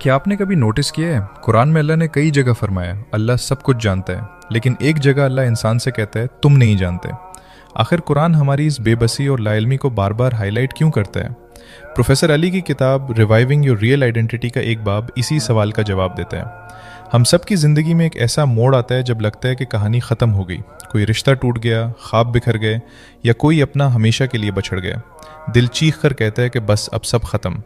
क्या आपने कभी नोटिस किया है कुरान में अल्लाह ने कई जगह फरमाया अल्लाह सब कुछ जानता है, लेकिन एक जगह अल्लाह इंसान से कहता है तुम नहीं जानते। आखिर कुरान हमारी इस बेबसी और लाइल्मी को बार बार हाईलाइट क्यों करता है? प्रोफेसर अली की किताब रिवाइविंग योर रियल आइडेंटिटी का एक बाब इसी सवाल का जवाब देता है। हम सब की ज़िंदगी में एक ऐसा मोड़ आता है जब लगता है कि कहानी ख़त्म हो गई, कोई रिश्ता टूट गया, ख्वाब बिखर गए या कोई अपना हमेशा के लिए बछड़ गया। दिल चीख कर कहता है कि बस अब सब ख़त्म।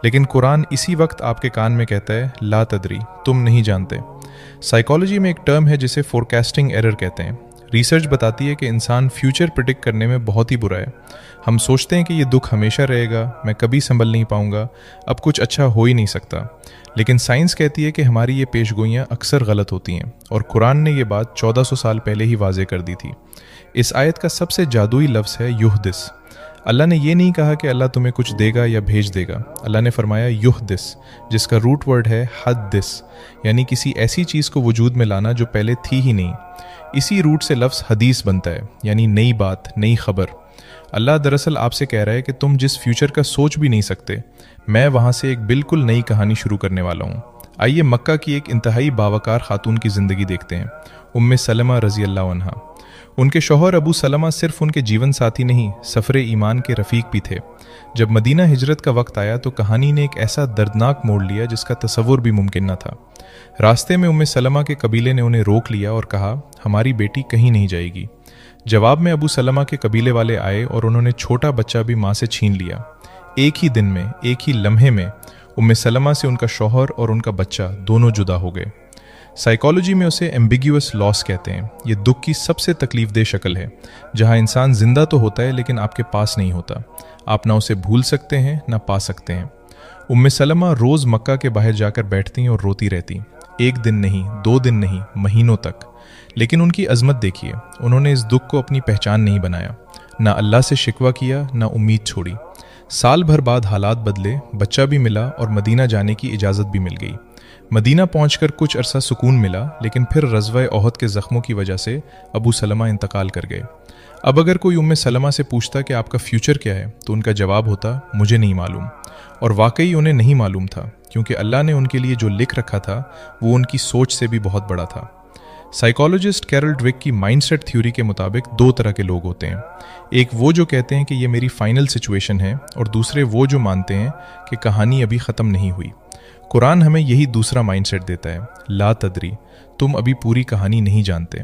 लेकिन कुरान इसी वक्त आपके कान में कहता है ला तदरी, तुम नहीं जानते। साइकोलॉजी में एक टर्म है जिसे फोरकास्टिंग एरर कहते हैं। रिसर्च बताती है कि इंसान फ्यूचर प्रिडिक्ट करने में बहुत ही बुरा है। हम सोचते हैं कि ये दुख हमेशा रहेगा, मैं कभी संभल नहीं पाऊंगा, अब कुछ अच्छा हो ही नहीं सकता। लेकिन साइंस कहती है कि हमारी ये पेशगोइयाँ अक्सर गलत होती हैं, और कुरान ने ये बात 1400 साल पहले ही वाजे कर दी थी। इस आयत का सबसे जादुई लफ्ज़ है युहदिस। अल्लाह ने ये नहीं कहा कि अल्लाह तुम्हें कुछ देगा या भेज देगा। अल्लाह ने फरमाया युहदिस, जिसका रूट वर्ड है हद्दिस, यानी किसी ऐसी चीज़ को वजूद में लाना जो पहले थी ही नहीं। इसी रूट से लफ्ज़ हदीस बनता है, यानी नई बात, नई खबर। अल्लाह दरअसल आपसे कह रहा है कि तुम जिस फ्यूचर का सोच भी नहीं सकते, मैं वहाँ से एक बिल्कुल नई कहानी शुरू करने वाला हूँ। आइए मक्का की एक इंतहाई बावकार खातून की ज़िंदगी देखते हैं, उम्मे सलमा रज़ी अल्लाह अन्हा। उनके शौहर अबू सलमा सिर्फ उनके जीवन साथी नहीं, सफ़रे ईमान के रफ़ीक भी थे। जब मदीना हिजरत का वक्त आया तो कहानी ने एक ऐसा दर्दनाक मोड़ लिया जिसका तसव्वुर भी मुमकिन न था। रास्ते में उम्मे सलमा के कबीले ने उन्हें रोक लिया और कहा हमारी बेटी कहीं नहीं जाएगी। जवाब में अबू सलमा के कबीले वाले आए और उन्होंने छोटा बच्चा भी माँ से छीन लिया। एक ही दिन में, एक ही लम्हे में उम्मे सलमा से उनका शौहर और उनका बच्चा दोनों जुदा हो गए। साइकोलॉजी में उसे एम्बिग्यूअस लॉस कहते हैं। ये दुख की सबसे तकलीफदेह शक्ल है, जहां इंसान जिंदा तो होता है लेकिन आपके पास नहीं होता। आप ना उसे भूल सकते हैं ना पा सकते हैं। उम्मे सलमा रोज़ मक्का के बाहर जाकर बैठती और रोती रहती, एक दिन नहीं, 2 दिन नहीं, महीनों तक। लेकिन उनकी अजमत देखिए, उन्होंने इस दुख को अपनी पहचान नहीं बनाया, ना अल्लाह से शिकवा किया, ना उम्मीद छोड़ी। साल भर बाद हालात बदले, बच्चा भी मिला और मदीना जाने की इजाज़त भी मिल गई। मदीना पहुंचकर कुछ अरसा सुकून मिला, लेकिन फिर रज़वा ओहद के ज़ख्मों की वजह से अबू सलमा इंतकाल कर गए। अब अगर कोई उम्मे सलमा से पूछता कि आपका फ्यूचर क्या है, तो उनका जवाब होता मुझे नहीं मालूम। और वाकई उन्हें नहीं मालूम था, क्योंकि अल्लाह ने उनके लिए जो लिख रखा था वो उनकी सोच से भी बहुत बड़ा था। साइकोलॉजिस्ट कैरल ड्वेक की माइंडसेट थ्योरी के मुताबिक 2 तरह के लोग होते हैं। एक वो जो कहते हैं कि ये मेरी फाइनल सिचुएशन है, और दूसरे वो जो मानते हैं कि कहानी अभी ख़त्म नहीं हुई। कुरान हमें यही दूसरा माइंडसेट देता है, ला तदरी, तुम अभी पूरी कहानी नहीं जानते।